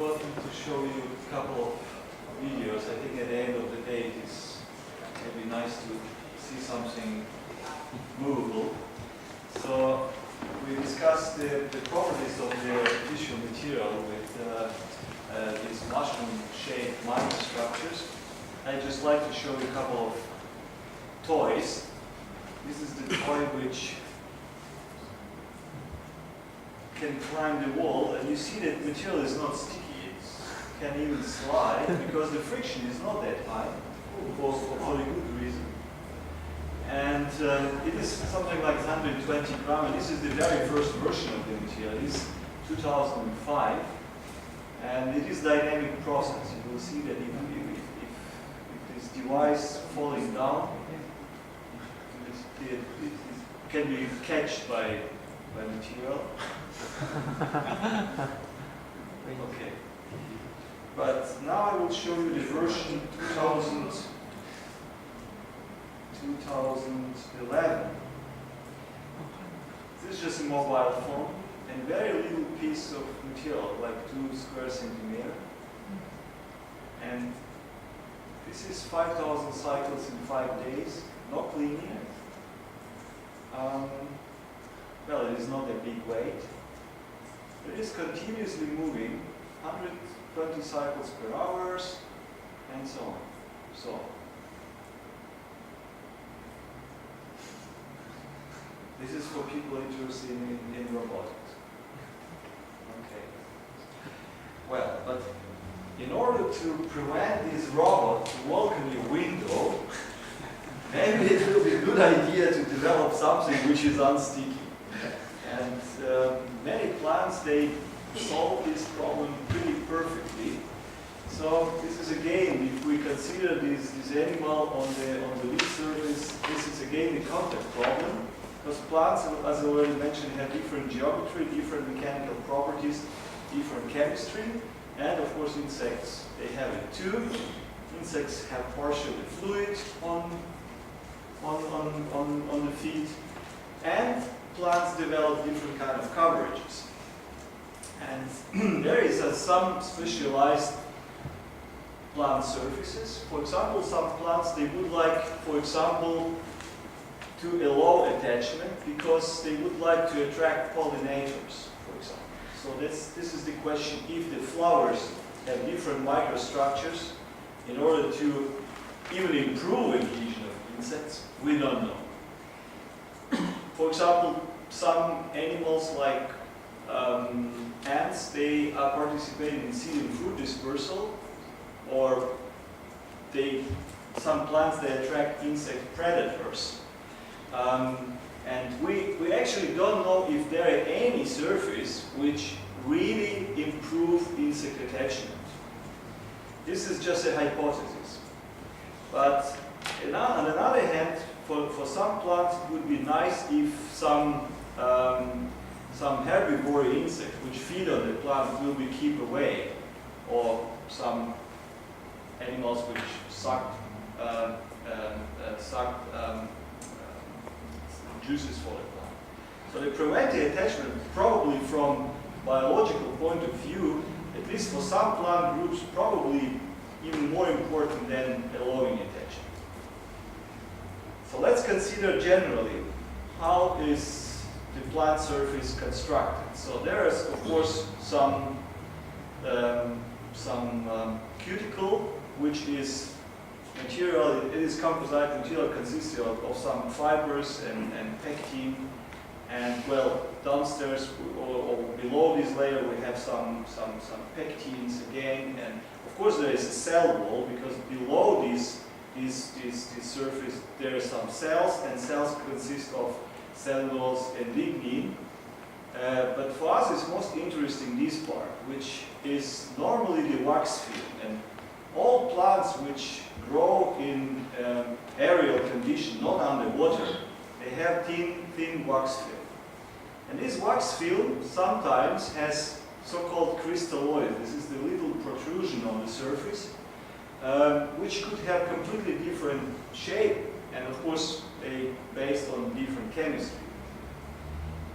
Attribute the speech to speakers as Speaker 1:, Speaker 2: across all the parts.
Speaker 1: forgotten to show you a couple of videos. I think at the end of the day it is maybe nice to see something movable. So we discussed the properties of the tissue material with these mushroom-shaped microstructures. I'd just like to show you a couple of toys. This is the toy which can climb the wall, and you see that material is not sticky. It can even slide because the friction is not that high for a good reason. And it is something like 120 grams, and this is the very first version of the material. It is 2005, and it is dynamic process. You will see that if this device falling down, it can be catched by material. Okay. But now I will show you the version 2011. This is just a mobile phone and very little piece of material, like 2 square centimeters. And this is 5,000 cycles in 5 days, no cleaning. Well, it is not a big weight. It is continuously moving, 120 cycles per hour, and so on. So, this is for people interested in robotics. Okay. Well, but in order to prevent this robot to walk in your window, maybe it will be a good idea to develop something which is unsticky. And many plants, they solve this problem pretty perfectly. So this is again, if we consider this animal on the leaf surface, this is again the contact problem. Because plants, as I already mentioned, have different geometry, different mechanical properties, different chemistry, and of course insects, they have it too. Insects have partially fluid on the feet, and plants develop different kind of coverages. And there is some specialized plant surfaces. For example, some plants, they would like, for example, to allow attachment because they would like to attract pollinators, for example. So this is the question, if the flowers have different microstructures in order to even improve adhesion of insects, we don't know. For example, some animals like ants, they are participating in seed and fruit dispersal, or some plants, they attract insect predators. And we actually don't know if there are any surfaces which really improve insect attachment. This is just a hypothesis. But on the other hand, for some plants, it would be nice if some herbivore insects which feed on the plant will be kept away, or some animals which suck juices for the plant. So they prevent the attachment probably from biological point of view, at least for some plant groups, probably even more important than allowing attachment. So let's consider generally how is the plant surface constructed. So there is, of course, some cuticle, which is material. It is composite material consisting of some fibers and pectin. And well, downstairs or below this layer we have some pectins again. And of course there is a cell wall, because below this surface there are some cells, and cells consist of cellulose and lignin. But for us it's most interesting this part, which is normally the wax film. And all plants which grow in aerial condition, not underwater, they have thin wax film. And this wax film sometimes has so-called crystalloid. This is the little protrusion on the surface, which could have completely different shape, and of course they based on different chemistry.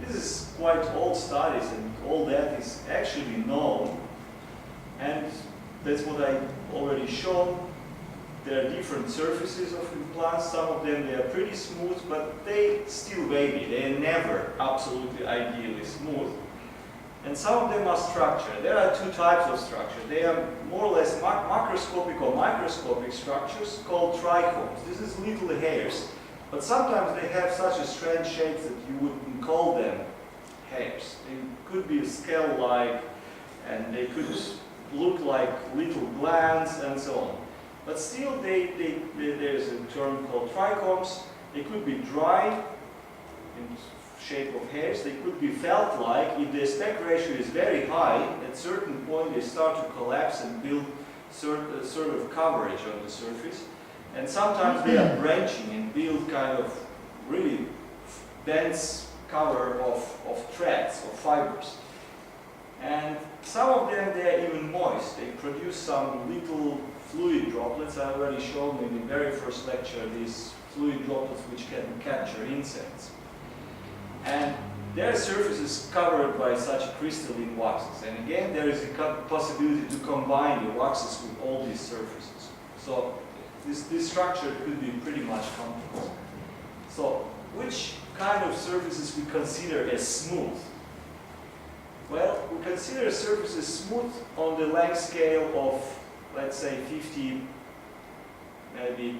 Speaker 1: This is quite old studies, and all that is actually known. that's what I already shown. There are different surfaces of implants. Some of them, they are pretty smooth, but they still wavy. They are never absolutely ideally smooth. And some of them are structured. There are two types of structure. They are more or less macroscopic or microscopic structures called trichomes. This is little hairs, but sometimes they have such a strange shapes that you wouldn't call them hairs. They could be scale-like, and they could look like little glands and so on. But still, there's a term called trichomes. They could be dry in shape of hairs. They could be felt-like. If the aspect ratio is very high, at a certain point they start to collapse and build sort of coverage on the surface. And sometimes they are branching and build kind of really dense cover of threads or fibers. And some of them, they are even moist. They produce some little fluid droplets. I already showed in the very first lecture these fluid droplets which can capture insects. And their surface is covered by such crystalline waxes. And again, there is a possibility to combine the waxes with all these surfaces. So this structure could be pretty much complex. So which kind of surfaces we consider as smooth? Well, we consider surfaces smooth on the length scale of, let's say, 50, maybe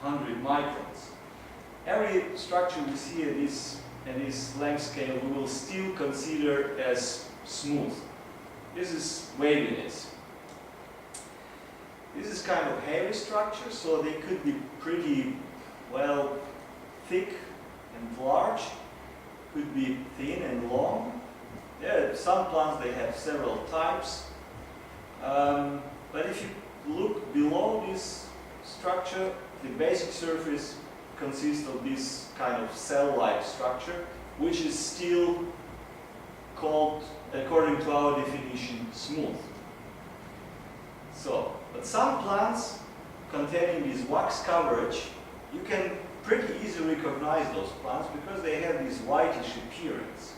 Speaker 1: 100 microns. Every structure we see at this length scale, we will still consider as smooth. This is waviness. This is kind of hairy structure, so they could be pretty, well, thick and large. Could be thin and long. There are some plants, they have several types. But if you look below this structure, the basic surface consists of this kind of cell-like structure, which is still called, according to our definition, smooth. So, but some plants containing this wax coverage, you can pretty easily recognize those plants because they have this whitish appearance.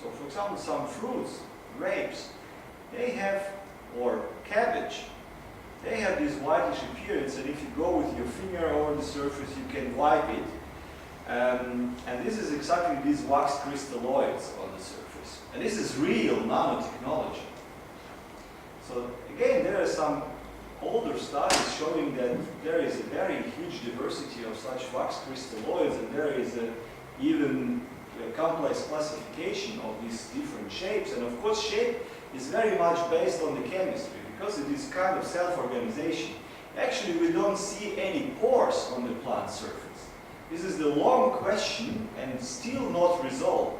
Speaker 1: So, for example, some fruits, grapes, they have, or cabbage, they have this whitish appearance, and if you go with your finger over the surface, you can wipe it. And this is exactly these wax crystalloids on the surface. And this is real nanotechnology. So again, there are some older studies showing that there is a very huge diversity of such wax crystalloids, and there is even a complex classification of these different shapes. And of course, shape is very much based on the chemistry, because it is kind of self-organization. Actually, we don't see any pores on the plant surface. This is the long question and still not resolved.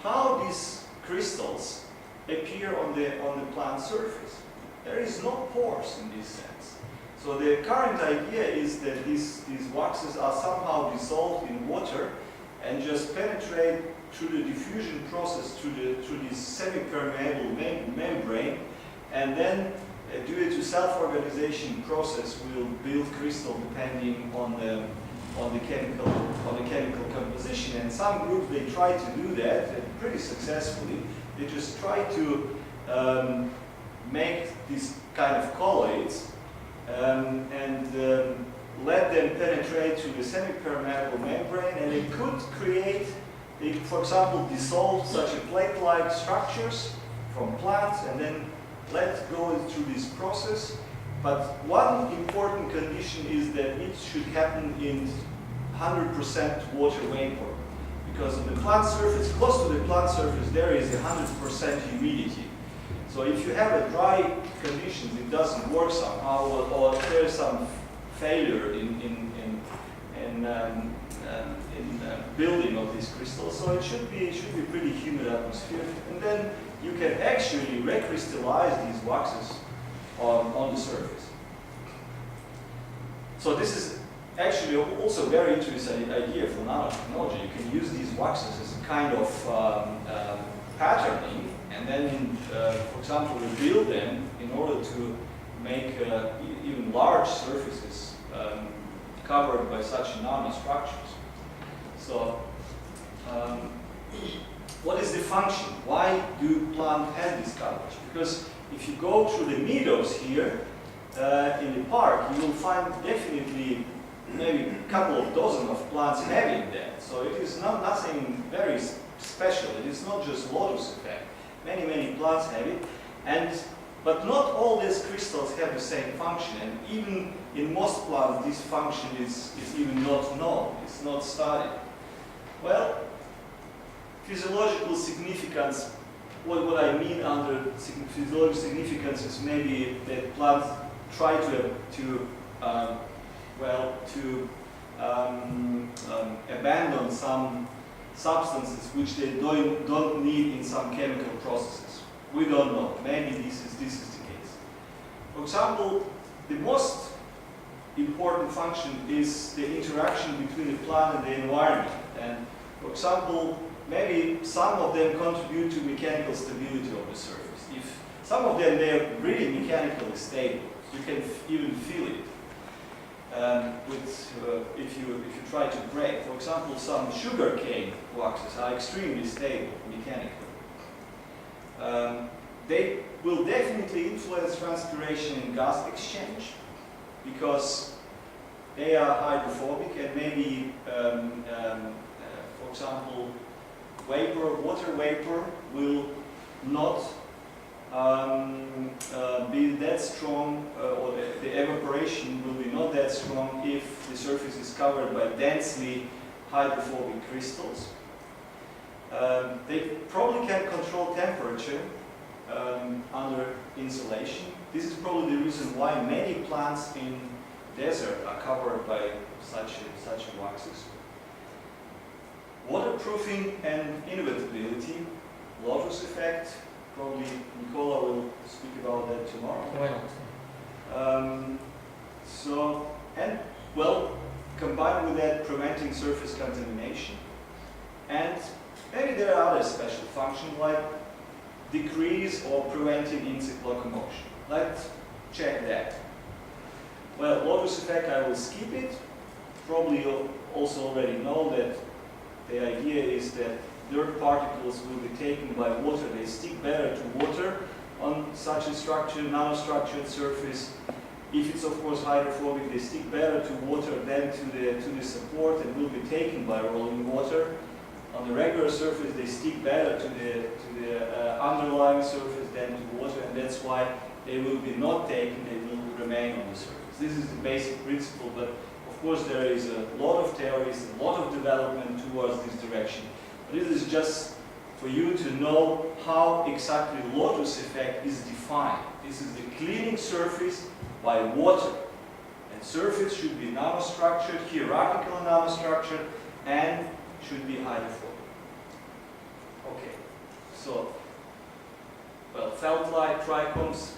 Speaker 1: How these crystals appear on the plant surface? There is no pores in this sense. So the current idea is that these waxes are somehow dissolved in water and just penetrate through the diffusion process through this semi-permeable membrane, and then due to self-organization process will build crystal depending on the chemical composition. And some groups, they try to do that, and pretty successfully. They just try to make these kind of colloids and let them penetrate through the semi-permeable membrane, and they could create, for example, dissolve such a plate-like structures from plants and then let go through this process. But one important condition is that it should happen in 100% water vapor, because on the plant surface, close to the plant surface, there is 100% humidity. So if you have a dry conditions, it doesn't work somehow, or there's some failure in building of these crystals. So it should be pretty humid atmosphere, and then you can actually recrystallize these waxes on the surface. So this is actually also a very interesting idea for nanotechnology. You can use these waxes as a kind of patterning, and then, for example, rebuild them in order to make even large surfaces covered by such nanostructures. So what is the function? Why do plants have this coverage? Because if you go through the meadows here in the park, you will find definitely maybe a couple of dozen of plants having that. So it is nothing very special. It is not just lotus effect. Many plants have it, but not all these crystals have the same function. And even in most plants, this function is even not known. It's not studied. Well, physiological significance. What I mean under physiological significance is maybe that plants try to abandon some substances which they don't need in some chemical processes. We don't know. Maybe this is the case. For example, the most important function is the interaction between the plant and the environment. And for example, maybe some of them contribute to mechanical stability of the surface. If some of them they are really mechanically stable, you can even feel it. If you try to break, for example, some sugarcane waxes are extremely stable mechanically. They will definitely influence transpiration and gas exchange because they are hydrophobic, and maybe, for example, water vapor will not be that strong, or the evaporation will be not that strong if the surface is covered by densely hydrophobic crystals. They probably can control temperature under insulation. This is probably the reason why many plants in desert are covered by such waxes. Waterproofing and inevitability, lotus effect. Probably Nicola will speak about that tomorrow.
Speaker 2: Why
Speaker 1: not? Combined with that, preventing surface contamination. And maybe there are other special functions like decrease or preventing insect locomotion. Let's check that. Well, lotus effect, I will skip it. Probably you also already know that the idea is that dirt particles will be taken by water. They stick better to water on such a structure, nanostructured surface. If it's of course hydrophobic, they stick better to water than to the support and will be taken by rolling water. On the regular surface, they stick better to the underlying surface than to water, and that's why they will be not taken. They will remain on the surface. This is the basic principle, but of course there is a lot of theories, a lot of development towards this direction. But this is just for you to know how exactly lotus effect is defined. This is the cleaning surface by water. And surface should be nanostructured, hierarchical nanostructured, and should be hydrophobic. Okay, so, felt-like trichomes.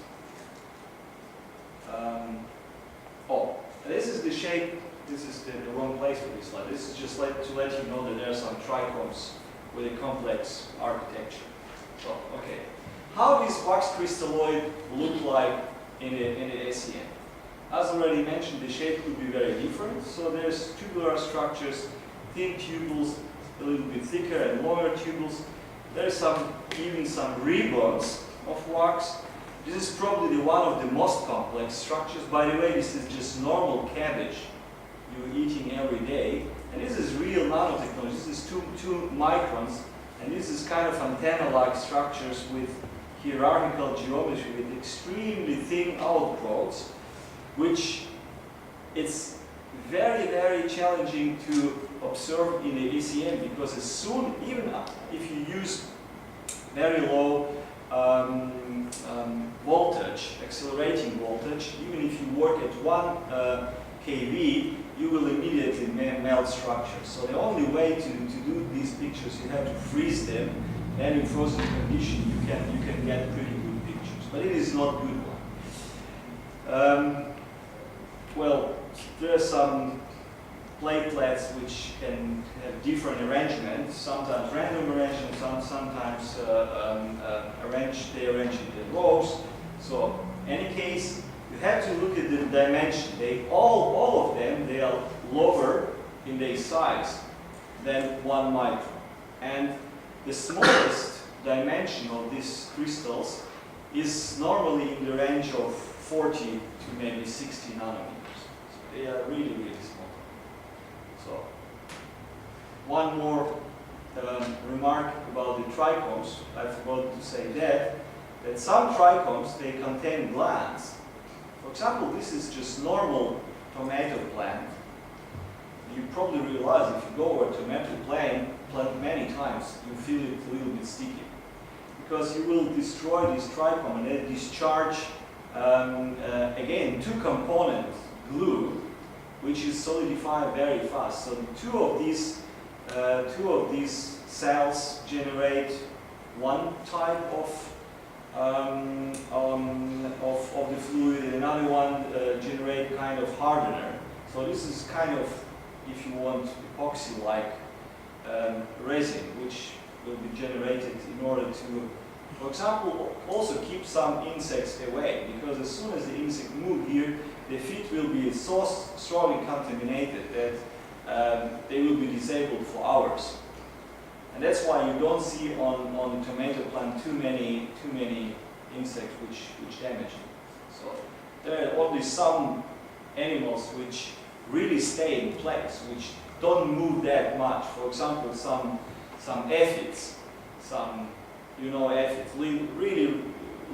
Speaker 1: This is the shape. This is the wrong place for this slide. This is just to let you know that there are some trichomes with a complex architecture. So, okay. How does wax crystalloid look like in the SEM? As already mentioned, the shape could be very different. So there's tubular structures, thin tubules, a little bit thicker and longer tubules. There's even some ribbons of wax. This is probably one of the most complex structures. By the way, this is just normal cabbage you're eating every day. And this is real nanotechnology. This is 2 microns. And this is kind of antenna-like structures with hierarchical geometry with extremely thin outgrowths, which it's very, very challenging to observe in the ECM, because as soon, even if you use very low voltage, accelerating voltage, even if you work at 1 kV, you will immediately melt structures. So the only way to do these pictures, you have to freeze them, and in frozen condition you can get pretty good pictures. But it is not good one. There are some platelets which can have different arrangements, sometimes random arrangement, sometimes they arrange it in rows. So in any case, you have to look at the dimension. All of them, they are lower in their size than 1 micron. And the smallest dimension of these crystals is normally in the range of 40 to maybe 60 nanometers. So they are really, really small. So one more remark about the trichomes. I forgot to say that some trichomes, they contain glands. For example, this is just normal tomato plant. You probably realize if you go over a tomato plant many times, you feel it a little bit sticky. Because you will destroy this trichome and then discharge, again, two-component glue, which is solidified very fast. So two of these cells generate one type of the fluid, and another one generate kind of hardener. So this is kind of, if you want, epoxy-like resin, which will be generated in order to, for example, also keep some insects away, because as soon as the insect move here, the feet will be so strongly contaminated that they will be disabled for hours. And that's why you don't see on the tomato plant too many insects which damage it. So there are only some animals which really stay in place, which don't move that much. For example, some aphids, aphids, really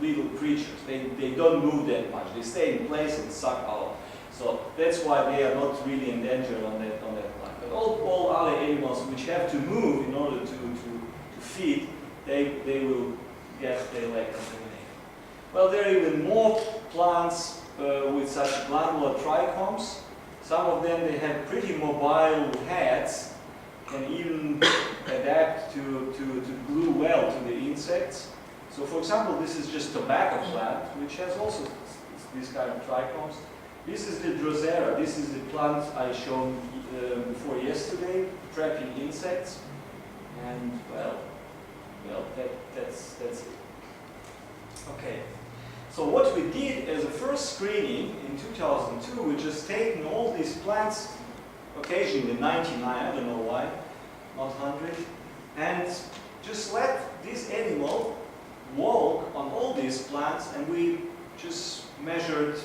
Speaker 1: little creatures. They don't move that much. They stay in place and suck out. So that's why they are not really endangered on that plant. But all other animals which have to move in order to feed, they will get their leg contaminated. Well, there are even more plants with such glandular trichomes. Some of them, they have pretty mobile heads, can even adapt to glue well to the insects. So for example, this is just tobacco plant, which has also these kind of trichomes. This is the Drosera. This is the plant I showed before yesterday, trapping insects. And well, that's it. Okay. So what we did as a first screening in 2002, we just taken all these plants, occasionally 99, I don't know why, not 100, and just let this animal walk on all these plants, and we just measured,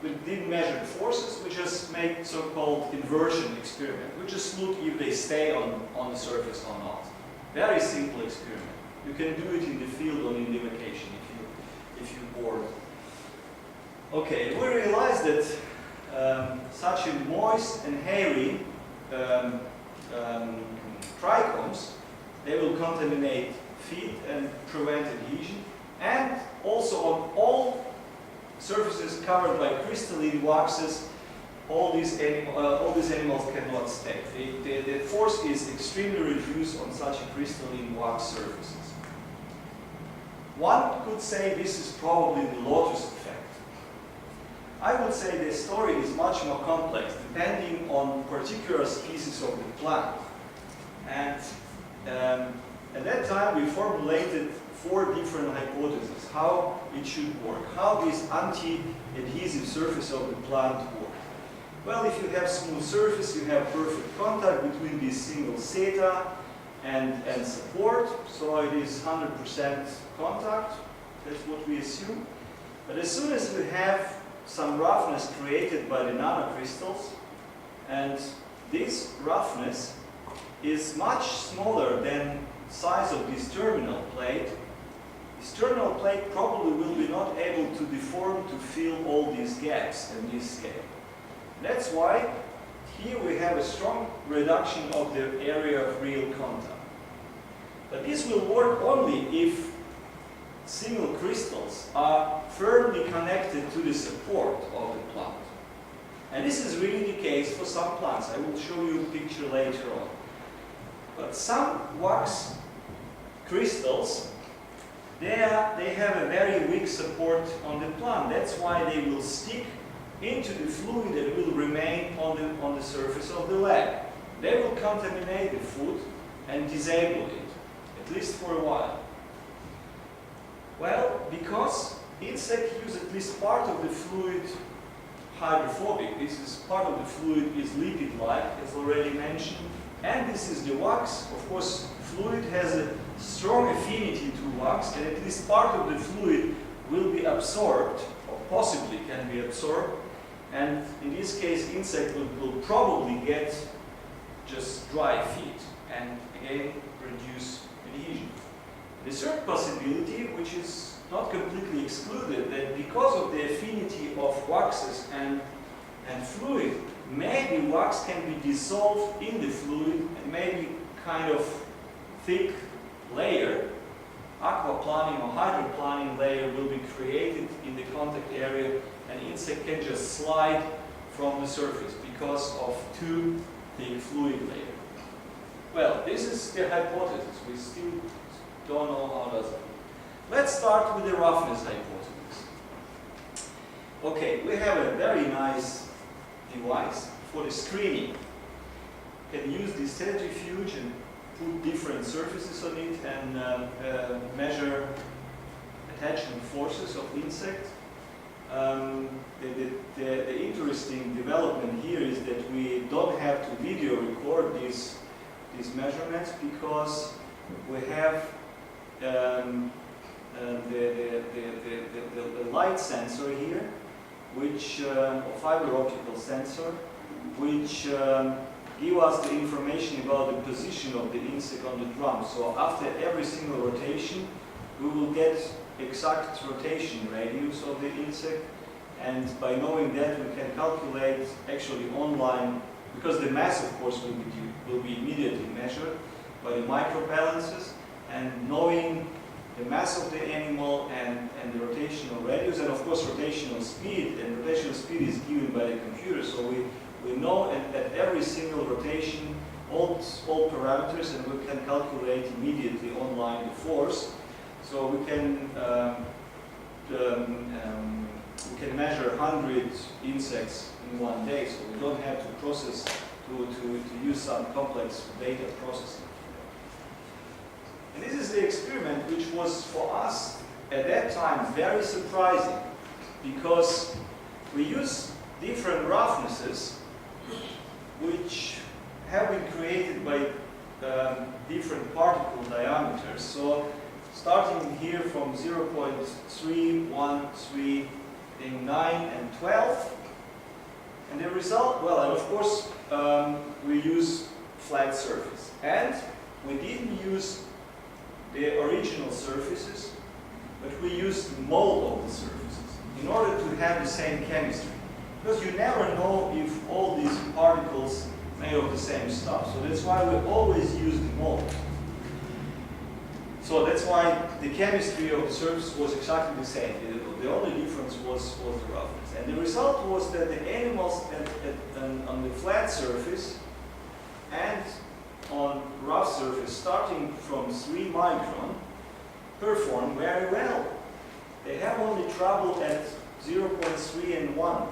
Speaker 1: we didn't measure the forces, we just made so-called inversion experiment. We just look if they stay on the surface or not. Very simple experiment. You can do it in the field or in the vacation if you're bored. Okay, we realized that such a moist and hairy trichomes, they will contaminate feet and prevent adhesion, and also on all surfaces covered by crystalline waxes, all these animals cannot stay. The force is extremely reduced on such crystalline wax surfaces. One could say this is probably the lotus effect. I would say the story is much more complex, depending on particular species of the plant. And at that time, we formulated 4 different hypotheses how it should work, how this anti-adhesive surface of the plant works. Well, if you have smooth surface, you have perfect contact between these single seta and support, so it is 100% contact. That's what we assume. But as soon as you have some roughness created by the nanocrystals, and this roughness is much smaller than size of this terminal plate, this terminal plate probably will be not able to deform to fill all these gaps in this scale. That's why here we have a strong reduction of the area of real contact. But this will work only if single crystals are firmly connected to the support of the plant. And this is really the case for some plants. I will show you a picture later on. But some wax crystals, they have a very weak support on the plant. That's why they will stick into the fluid that will remain on the surface of the leg. They will contaminate the foot and disable it, at least for a while. Well, because insects use at least part of the fluid hydrophobic, this is part of the fluid is lipid-like, as already mentioned, and this is the wax. Of course, fluid has a strong affinity to wax, and at least part of the fluid will be absorbed, or possibly can be absorbed, and in this case insect will probably get just dry feet, and again reduce adhesion. The third possibility, which is not completely excluded, that because of the affinity of waxes and fluid, maybe wax can be dissolved in the fluid and maybe kind of thick layer, aquaplaning or hydroplaning layer will be created in the contact area, and insect can just slide from the surface because of too thick fluid layer. Well, this is the hypothesis. We still don't know how does it. Let's start with the roughness hypothesis. Okay, we have a very nice device for the screening. You can use this centrifuge and put different surfaces on it and measure attachment forces of insect. The interesting development here is that we don't have to video record these measurements because we have the light sensor here, which or fiber optical sensor, which give us the information about the position of the insect on the drum. So after every single rotation, we will get exact rotation radius of the insect, and by knowing that we can calculate actually online, because the mass of course will be immediately measured by the microbalances, and knowing the mass of the animal and the rotational radius, and of course rotational speed, and rotational speed is given by the computer, so we know at every single rotation all parameters, and we can calculate immediately online the force. So we can measure 100 insects in one day, so we don't have to process to use some complex data processing. And this is the experiment which was for us at that time very surprising, because we use different roughnesses which have been created by different particle diameters. So starting here from 0.3, 1, 3, 9, and 12. And the result, well, and of course, we use flat surface. And we didn't use the original surfaces, but we used the mold of the surfaces in order to have the same chemistry. Because you never know if all these particles made of the same stuff. So that's why we always use the mold. So that's why the chemistry of the surface was exactly the same. The only difference was the roughness. And the result was that the animals on the flat surface and on rough surface, starting from 3 micron, perform very well. They have only trouble at 0.3 and 1.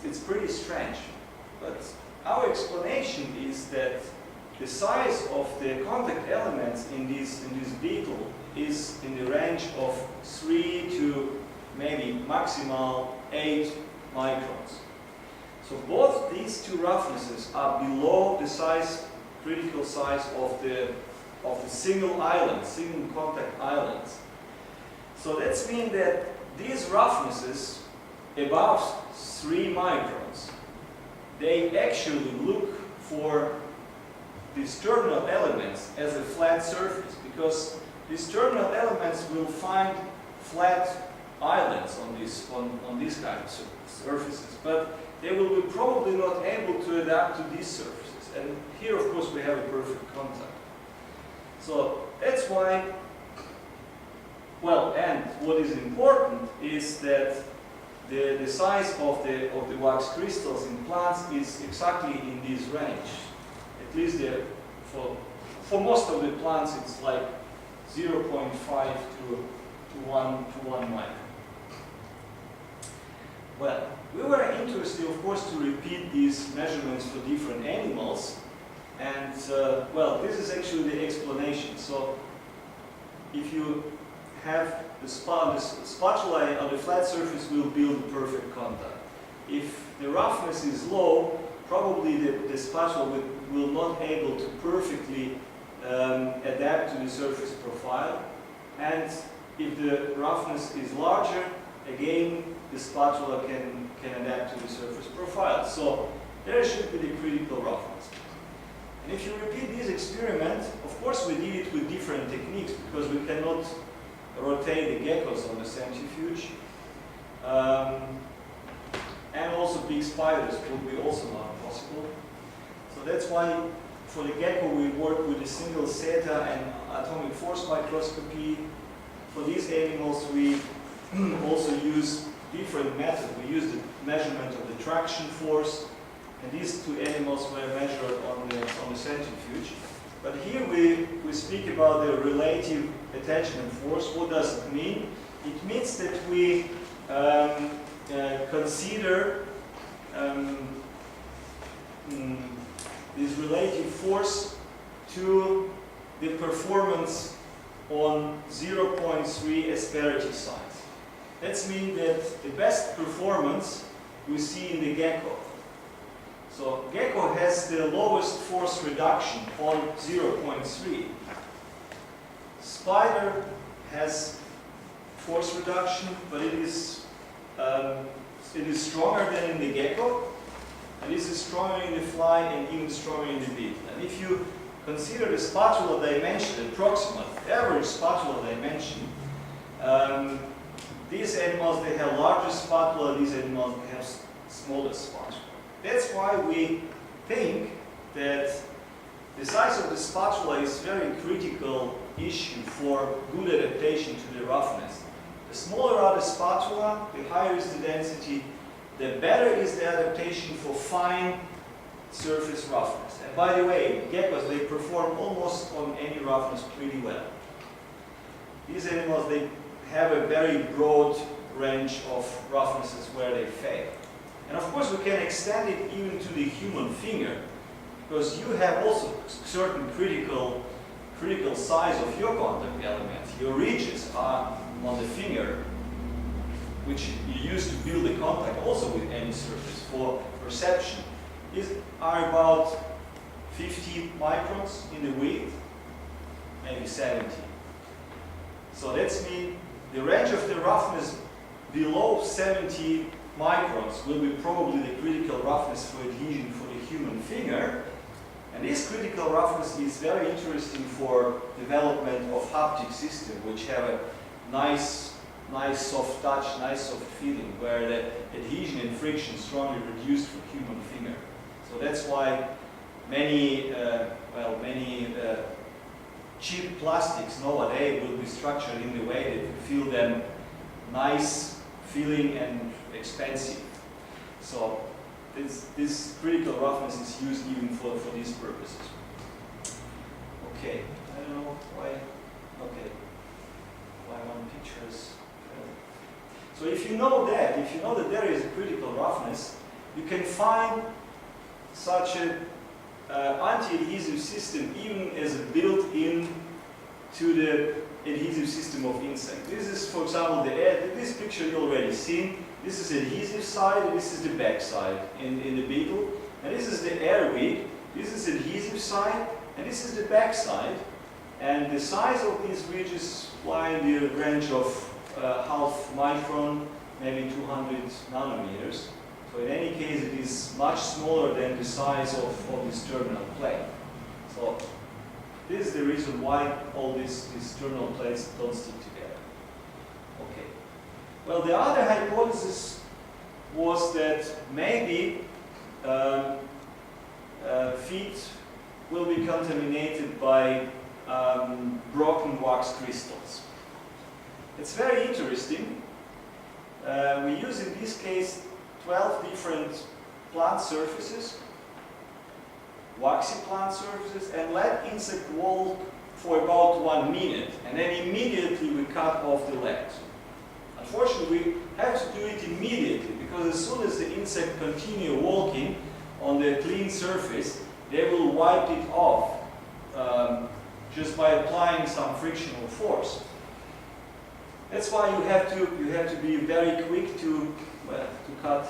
Speaker 1: It's pretty strange. But our explanation is that the size of the contact elements in this beetle is in the range of 3 to maybe maximal 8 microns. So both these two roughnesses are below the size, critical size of the single island, single contact islands. So that means that these roughnesses above 3 microns, they actually look for these terminal elements as a flat surface, because these terminal elements will find flat islands on these kind of surfaces, but they will be probably not able to adapt to these surfaces. And here, of course, we have a perfect contact. So that's why, well, and what is important is that the size of the wax crystals in plants is exactly in this range. At least for most of the plants, it's like 0.5 to 1 micron. Well, we were interested, of course, to repeat these measurements for different animals, and well, this is actually the explanation. So, if you have the spatula on the flat surface will build perfect contact. If the roughness is low, probably the spatula will not able to perfectly adapt to the surface profile. And if the roughness is larger, again, the spatula can adapt to the surface profile. So there should be the critical roughness. And if you repeat this experiment, of course we did it with different techniques because we cannot rotate the geckos on the centrifuge. And also big spiders would be also not possible. So that's why for the gecko we work with a single zeta and atomic force microscopy. For these animals we also use different methods. We use the measurement of the traction force, and these two animals were measured on the centrifuge. But here we speak about the relative attachment force. What does it mean? It means that we consider this relative force to the performance on 0.3 asperity size. That means that the best performance we see in the gecko. So gecko has the lowest force reduction on 0.3. Spider has force reduction, but it is stronger than in the gecko, and this is stronger in the fly and even stronger in the beetle. And if you consider the spatula dimension, approximate average spatula dimension, these animals, they have larger spatula, these animals have smaller spatula. That's why we think that the size of the spatula is a very critical issue for good adaptation to the roughness. The smaller are the spatula, the higher is the density, the better is the adaptation for fine surface roughness. And by the way, geckos, they perform almost on any roughness pretty well. These animals, they have a very broad range of roughnesses where they fail. And of course we can extend it even to the human finger, because you have also certain critical size of your contact elements. Your ridges are on the finger, which you use to build a contact also with any surface for perception, are about 50 microns in the width, maybe 70. So that means the range of the roughness below 70 microns will be probably the critical roughness for adhesion for the human finger. And this critical roughness is very interesting for development of haptic system, which have a nice soft touch, nice soft feeling, where the adhesion and friction strongly reduced for human finger. So that's why many cheap plastics nowadays will be structured in the way that you feel them nice feeling and expensive. So this critical roughness is used even for these purposes. Okay, I don't know why. Okay, why one picture is. So if you know that there is a critical roughness, you can find such an anti-adhesive system even as a built-in to the adhesive system of insect. This is, for example, this picture you already seen. This is the adhesive side, and this is the back side in the beetle. And this is the air wig. This is the adhesive side, and this is the back side. And the size of these ridges lie in the range of half micron, maybe 200 nanometers. So in any case, it is much smaller than the size of this terminal plane. So this is the reason why all these terminal plates don't stick together. Okay. Well, the other hypothesis was that maybe feet will be contaminated by broken wax crystals. It's very interesting. We use in this case 12 different plant surfaces, waxy plant surfaces, and let insect walk for about 1 minute, and then immediately we cut off the legs. Unfortunately, we have to do it immediately, because as soon as the insect continue walking on the clean surface, they will wipe it off just by applying some frictional force. That's why you have to be very quick to cut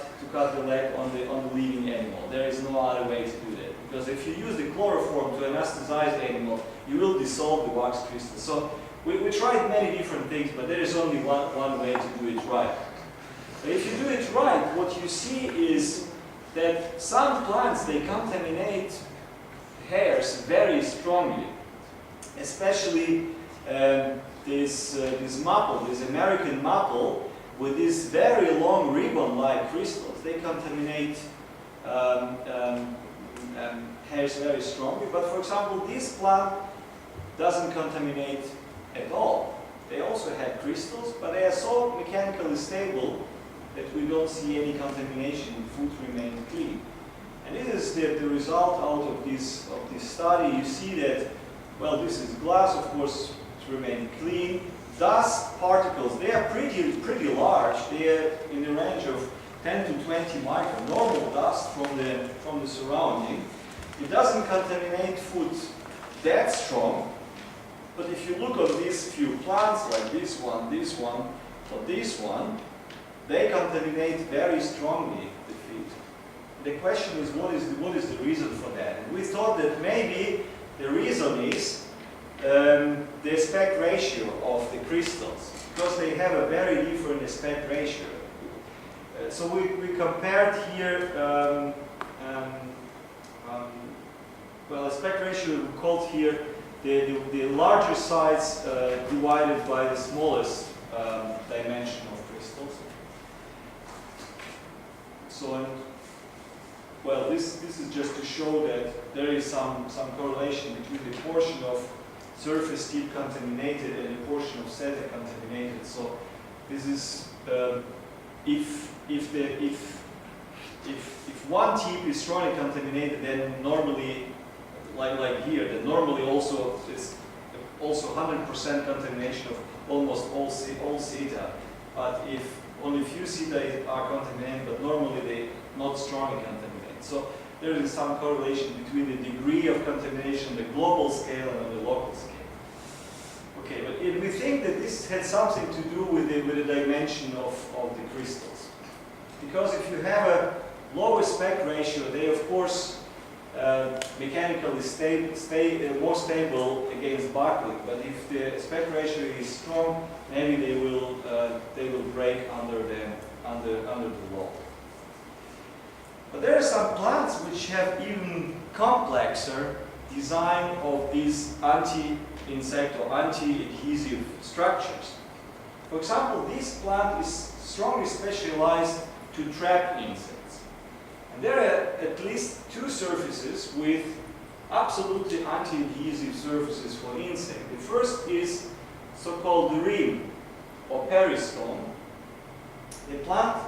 Speaker 1: the leg on the living animal. There is no other way to do that, because if you use the chloroform to anesthetize the animal, you will dissolve the wax crystal. So we tried many different things, but there is only one way to do it right. But if you do it right, what you see is that some plants, they contaminate hairs very strongly, especially this maple, this American maple, with these very long ribbon-like crystals. They contaminate hairs very strongly. But for example, this plant doesn't contaminate at all. They also have crystals, but they are so mechanically stable that we don't see any contamination. Food remains clean. And this is the result out of this study. You see that, well, this is glass, of course, it remains clean. Dust particles, they are pretty large. They are in the range of 10 to 20 micron, normal dust from the surrounding. It doesn't contaminate food that strong, but if you look at these few plants, like this one, or this one, they contaminate very strongly the feed. The question is, what is the reason for that? And we thought that maybe the reason is the aspect ratio of the crystals, because they have a very different aspect ratio. So we compared here, well, aspect ratio we called here the larger size divided by the smallest dimension of crystals. So, well, this is just to show that there is some correlation between the portion of surface tip contaminated and the portion of seta contaminated. So this is if one tip is strongly contaminated, then normally, like here, that normally also is also 100% contamination of almost all seta. But if only few seta are contaminated, but normally they not strongly contaminated. So there is some correlation between the degree of contamination on the global scale and on the local scale. Okay, but we think that this had something to do with the dimension of the crystals. Because if you have a low aspect ratio, they of course mechanically stay more stable against buckling. But if the aspect ratio is strong, maybe they will break under the load. But there are some plants which have even complexer design of these anti-insect or anti-adhesive structures. For example, this plant is strongly specialized to trap insects. And there are at least two surfaces with absolutely anti-adhesive surfaces for insect. The first is so-called rim or peristome. The plant,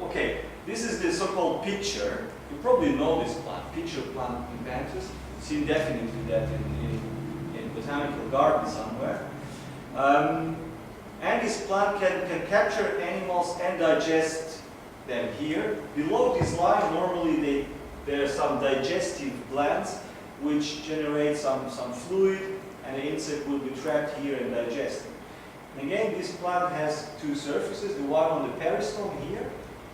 Speaker 1: okay, this is the so-called pitcher. You probably know this plant, pitcher plant in Panthers. Seen definitely that in botanical garden somewhere. And this plant can capture animals and digest them here. Below this line, normally there are some digestive glands which generate some fluid, and the insect will be trapped here and digested. And again, this plant has two surfaces, the one on the peristome here.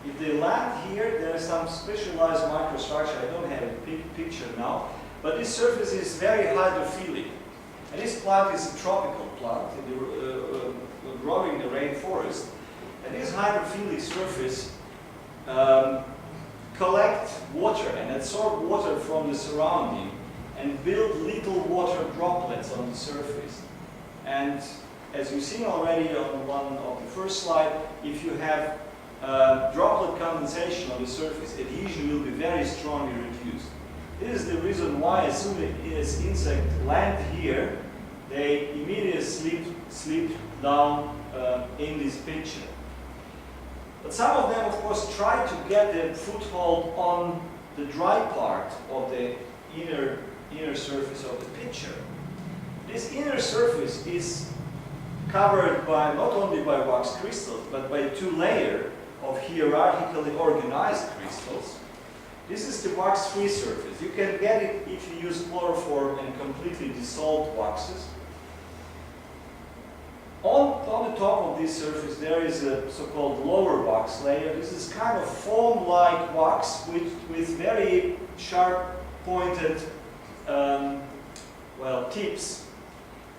Speaker 1: If they land here, there is some specialized microstructure. I don't have a picture now, but this surface is very hydrophilic. And this plant is a tropical plant, growing in the rainforest. And this hydrophilic surface collect water and absorb water from the surrounding and build little water droplets on the surface. And as you've seen already on one of the first slide, if you have droplet condensation on the surface, adhesion will be very strongly reduced. This is the reason why as soon as insects land here, they immediately slip down in this picture. But some of them, of course, try to get a foothold on the dry part of the inner surface of the picture. This inner surface is covered by not only by wax crystals, but by two layers of hierarchically organized crystals. This is the wax-free surface. You can get it if you use chloroform and completely dissolved waxes. On the top of this surface there is a so-called lower wax layer. This is kind of foam-like wax with very sharp pointed well, tips.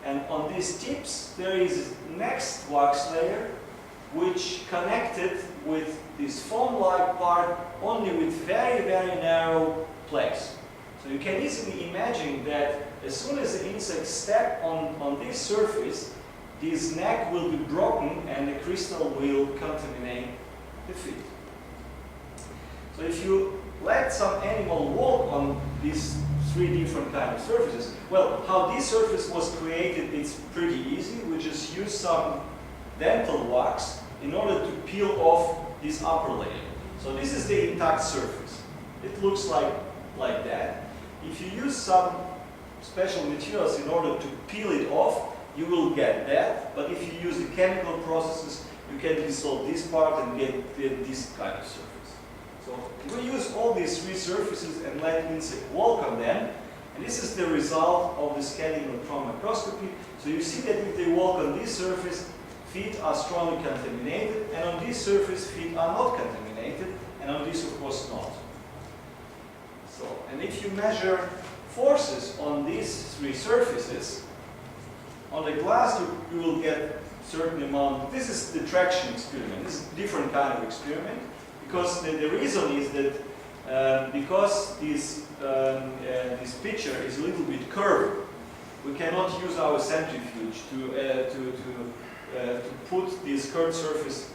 Speaker 1: And on these tips there is next wax layer which connected with this foam-like part only with very, very narrow plaques. So you can easily imagine that as soon as the insects step on this surface, this neck will be broken and the crystal will contaminate the feet. So if you let some animal walk on these three different kind of surfaces, well, how this surface was created, it's pretty easy. We just use some dental wax in order to peel off this upper layer. So this is the intact surface. It looks like that. If you use some special materials in order to peel it off, you will get that. But if you use the chemical processes, you can dissolve this part and get this kind of surface. So we use all these three surfaces and let insect walk on them. And this is the result of the scanning electron microscopy. So you see that if they walk on this surface, feet are strongly contaminated, and on this surface, feet are not contaminated, and on this, of course, not. So, and if you measure forces on these three surfaces, on the glass you will get certain amount. This is the traction experiment. This is a different kind of experiment, because the reason is that because this picture is a little bit curved, we cannot use our centrifuge to put this curved surface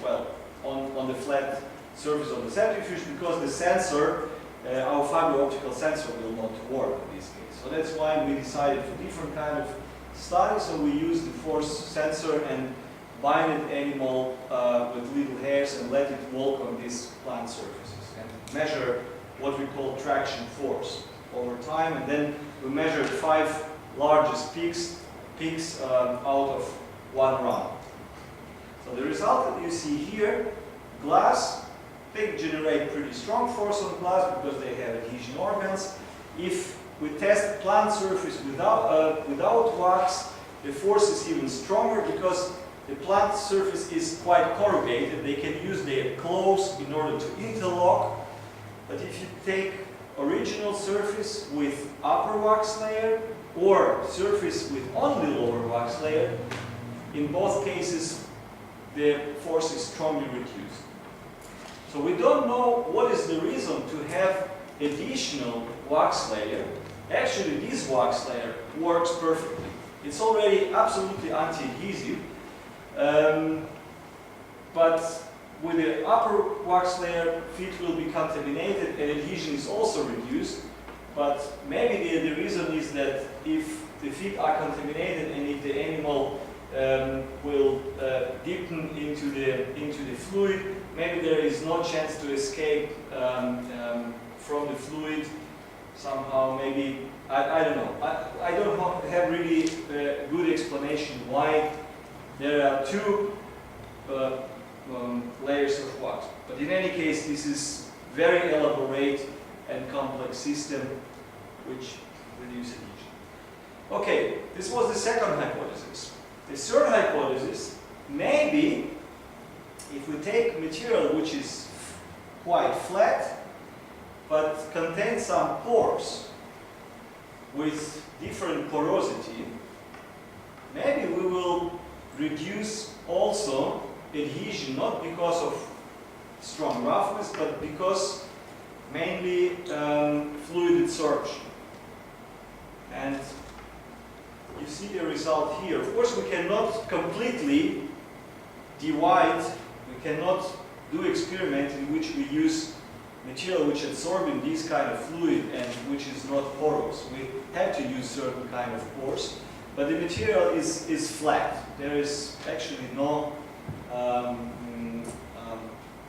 Speaker 1: well on the flat surface of the centrifuge, because the sensor, our fiber optical sensor, will not work in this case. So that's why we decided for different kind of study. So we use the force sensor and bind the animal with little hairs and let it walk on these plant surfaces and measure what we call traction force over time. And then we measured 5 largest peaks out of one run. So the result that you see here, glass, they generate pretty strong force on glass because they have adhesion organs. If we test plant surface without wax, the force is even stronger because the plant surface is quite corrugated. They can use their claws in order to interlock. But if you take original surface with upper wax layer or surface with only lower wax layer, in both cases the force is strongly reduced. So we don't know what is the reason to have additional wax layer. Actually, this wax layer works perfectly. It's already absolutely anti-adhesive, but with the upper wax layer, feet will be contaminated and adhesion is also reduced. But maybe the reason is that if the feet are contaminated and if the animal will deepen into the fluid, maybe there is no chance to escape from the fluid somehow. Maybe I don't know. I don't have really a good explanation why there are 2 layers of wax. But in any case, this is very elaborate and complex system which reduces adhesion. Okay, this was the second hypothesis. The third hypothesis, maybe if we take material which is quite flat but contains some pores with different porosity, maybe we will reduce also adhesion, not because of strong roughness, but because mainly fluid adsorption. And you see the result here. Of course, we cannot completely divide, we cannot do experiment in which we use material which absorbs in this kind of fluid and which is not porous. We have to use certain kind of pores, but the material is flat. There is actually no,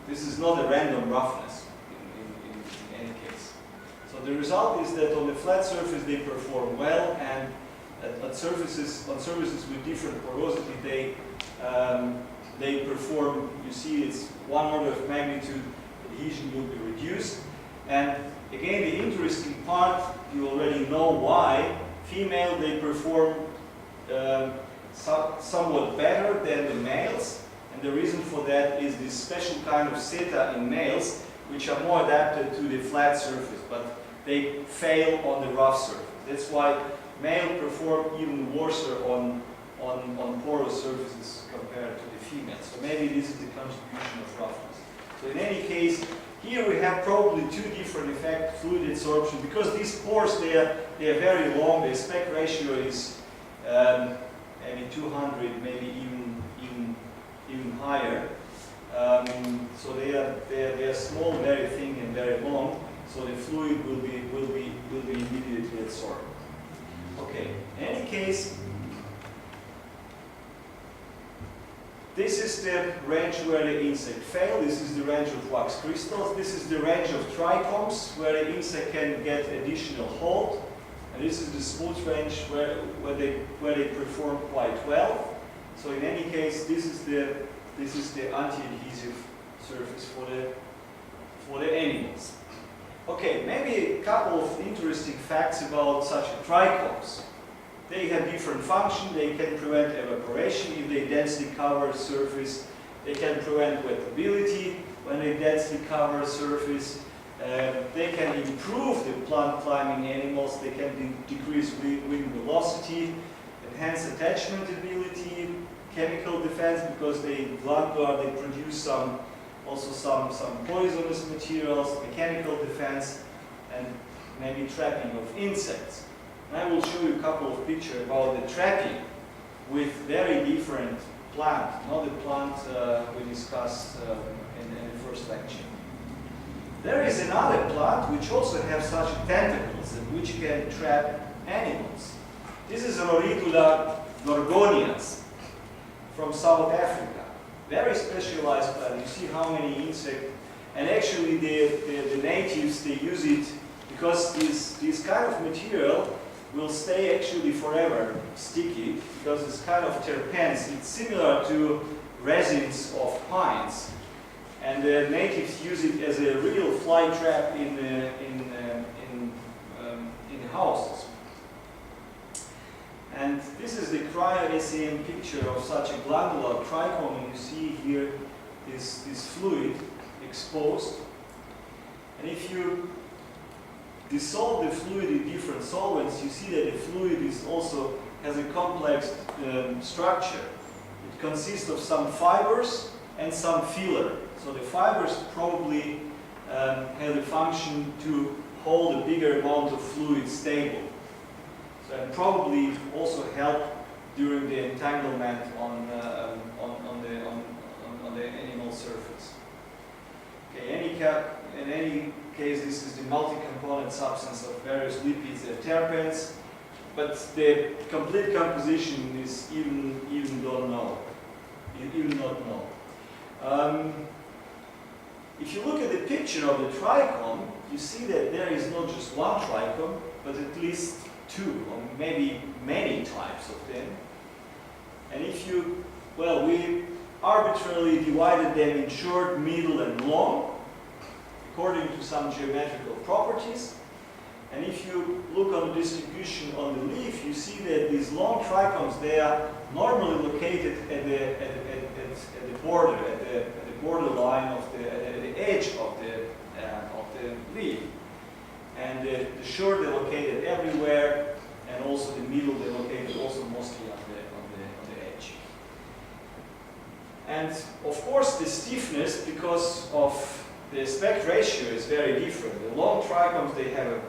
Speaker 1: this is not a random roughness in any case. So the result is that on the flat surface they perform well, and on surfaces with different porosity they perform, you see it's 1 order of magnitude, adhesion will be reduced. And again, the interesting part, you already know why. Female, they perform somewhat better than the males, and the reason for that is this special kind of seta in males, which are more adapted to the flat surface, but they fail on the rough surface. That's why male perform even worse on porous surfaces compared to the female. So maybe this is the contribution of roughness. So in any case, here we have probably two different effects: fluid absorption, because these pores they are very long. The aspect ratio is maybe 200, maybe even higher. So they are small, very thin, and very long. So the fluid will be immediately absorbed. Okay. In any case, this is the range where the insect fail. This is the range of wax crystals. This is the range of trichomes where the insect can get additional hold. And this is the smooth range where they perform quite well. So in any case, this is the anti-adhesive surface for the animals. Okay, maybe a couple of interesting facts about such trichomes. They have different function. They can prevent evaporation if they densely cover a surface. They can prevent wettability when they densely cover a surface. They can improve the plant climbing animals. They can decrease wing velocity, enhance attachment ability, chemical defense, because they glandular, they produce also some poisonous materials, mechanical defense, and maybe trapping of insects. And I will show you a couple of pictures about the trapping with very different plant, not the plant we discussed in the first lecture. There is another plant which also has such tentacles and which can trap animals. This is Roritula gorgonians from South Africa. Very specialized plant. You see how many insects, and actually the natives, they use it because this kind of material will stay actually forever sticky, because it's kind of terpenes. It's similar to resins of pines, and the natives use it as a real fly trap in the houses. And this is the cryo-SEM picture of such a glandular trichome, and you see here this fluid exposed. And if you dissolve the fluid in different solvents, you see that the fluid has a complex structure. It consists of some fibers and some filler. So the fibers probably have the function to hold a bigger amount of fluid stable. So, and probably also help during the entanglement on the animal surface. Okay, in any case, this is the multi-component substance of various lipids and terpenes, but the complete composition is even not known. If you look at the picture of the trichome, you see that there is not just one trichome, but at least two, or maybe many types of them. And if you, well, we arbitrarily divided them in short, middle, and long, according to some geometrical properties. And if you look on the distribution on the leaf, you see that these long trichomes, they are normally located at the border, at the borderline of the edge of the leaf. And the short, they're located everywhere, and also the middle, they're located also mostly on the edge. And of course, the stiffness, because of the aspect ratio, is very different. The long trichomes, they have a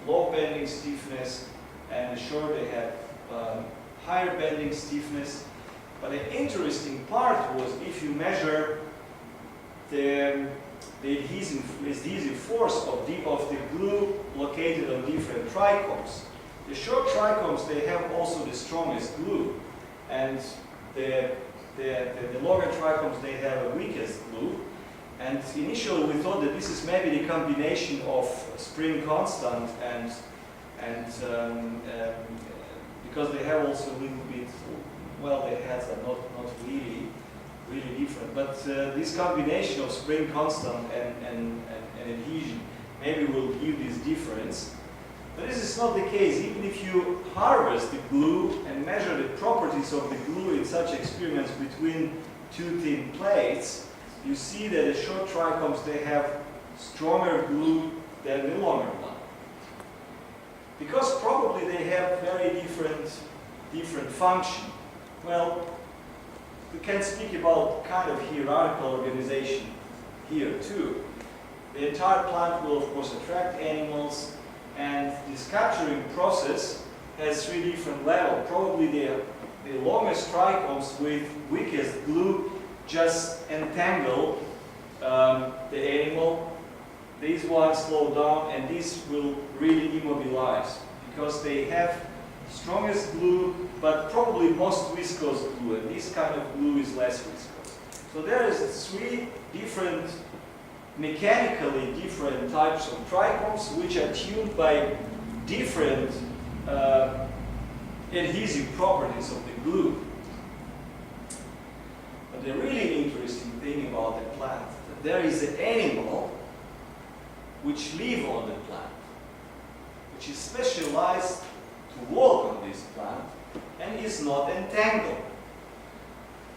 Speaker 1: low bending stiffness, and the short, they have higher bending stiffness. But the interesting part was if you measure the adhesive force of the glue located on different trichomes. The short trichomes, they have also the strongest glue, and the longer trichomes, they have the weakest glue. And initially we thought that this is maybe the combination of spring constant and because they have also a little bit, well, their heads are not really different, but this combination of spring constant and adhesion maybe will give this difference. But this is not the case. Even if you harvest the glue and measure the properties of the glue in such experiments between two thin plates, you see that the short trichomes, they have stronger glue than the longer one. Because probably they have very different function. Well, we can speak about kind of hierarchical organization here too. The entire plant will of course attract animals, and this capturing process has 3 different levels. Probably the longest trichomes with weakest glue just entangle the animal. These ones slow down, and these will really immobilize because they have strongest glue, but probably most viscose glue, and this kind of glue is less viscose. So there is 3 different, mechanically different types of trichomes which are tuned by different adhesive properties of the glue. But the really interesting thing about the plant, that there is an animal which live on the plant, which is specialized to walk on this plant and is not entangled.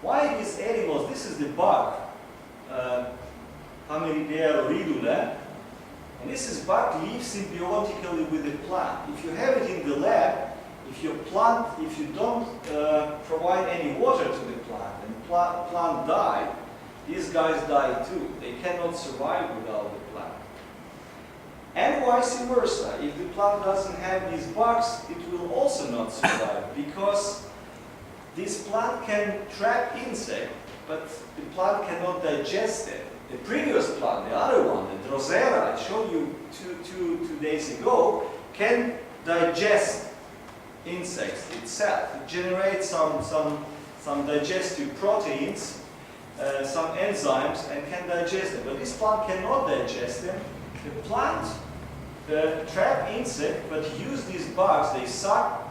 Speaker 1: Why these animals? This is the bug, Hameridaea ridula, and this is bug lives symbiotically with the plant. If you have it in the lab, if you don't provide any water to the plant and plant die, these guys die too. They cannot survive without the plant. And vice versa. If the plant doesn't have these bugs, it will also not survive, because this plant can trap insects, but the plant cannot digest them. The previous plant, the other one, the Drosera, I showed you two days ago, can digest insects itself. It generates some digestive proteins, some enzymes, and can digest them. But this plant cannot digest them. The plant trap insect, but use these bugs. They suck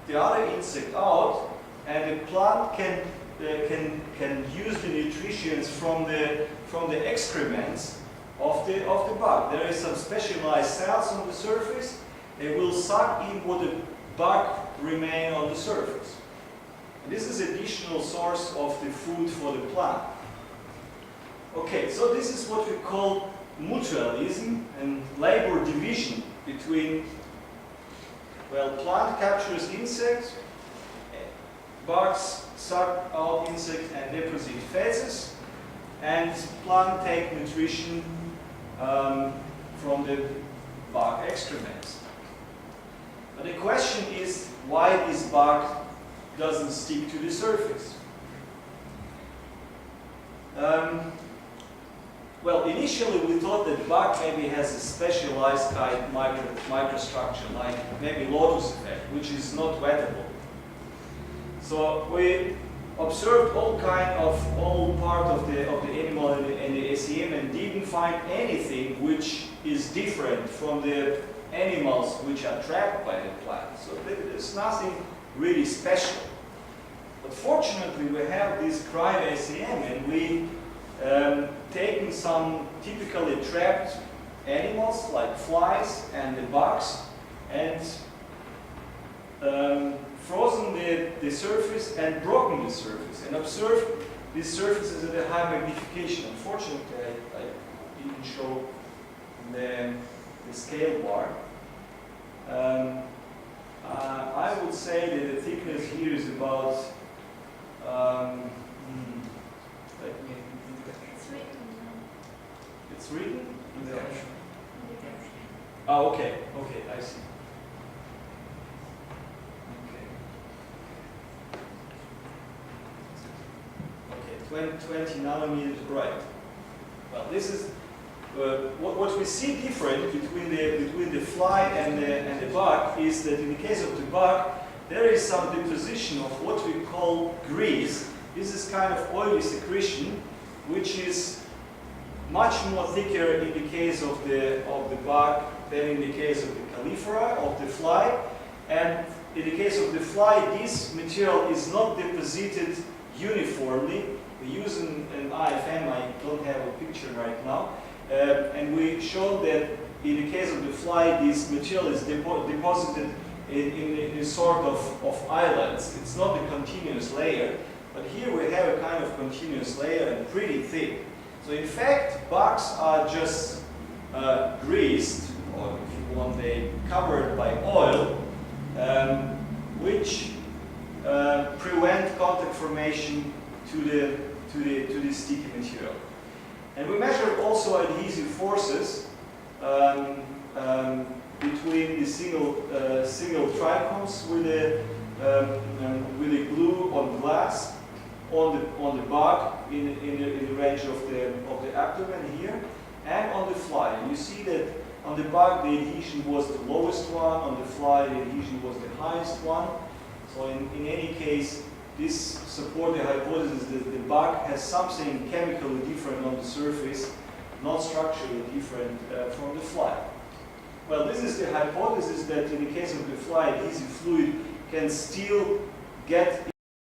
Speaker 1: the other insect out, and the plant can use the nutrients from the excrements of the bug. There is some specialized cells on the surface. They will suck in what the bug remain on the surface. And this is additional source of the food for the plant. Okay, so this is what we call mutualism and labor division between, well, plant captures insects, bugs suck out insects and deposit feces, and plant take nutrition from the bug excrements. But the question is why this bug doesn't stick to the surface. Well, initially we thought that bug maybe has a specialized kind of microstructure, like maybe lotus effect, which is not wettable. So we observed all part of the animal and the SEM and didn't find anything which is different from the animals which are trapped by the plant. So there's nothing really special. But fortunately we have this cryo SEM, and we taken some typically trapped animals like flies and the bugs, and frozen the surface and broken the surface, and observed these surfaces at a high magnification. Unfortunately, I didn't show the scale bar. I would say that the thickness here is about it's written? Oh, okay, I see. Okay, 20 nanometers, right. Well, this is what we see different between the fly and the bug is that in the case of the bug, there is some deposition of what we call grease. This is kind of oily secretion, which is much more thicker in the case of the bug than in the case of the califera, of the fly. And in the case of the fly, this material is not deposited uniformly. We use an IFM, I don't have a picture right now, and we showed that in the case of the fly, this material is deposited in a sort of islands. It's not a continuous layer, but here we have a kind of continuous layer and pretty thick. So in fact, bugs are just greased, or if you want, they covered by oil, which prevent contact formation to the sticky material. And we measured also adhesive forces between the single trichomes with the glue on glass on the bug in the range of the abdomen here, and on the fly. And you see that on the bug the adhesion was the lowest one, on the fly the adhesion was the highest one. So in any case, this supports the hypothesis that the bug has something chemically different on the surface, not structurally different from the fly. Well, this is the hypothesis that in the case of the fly, adhesive fluid can still get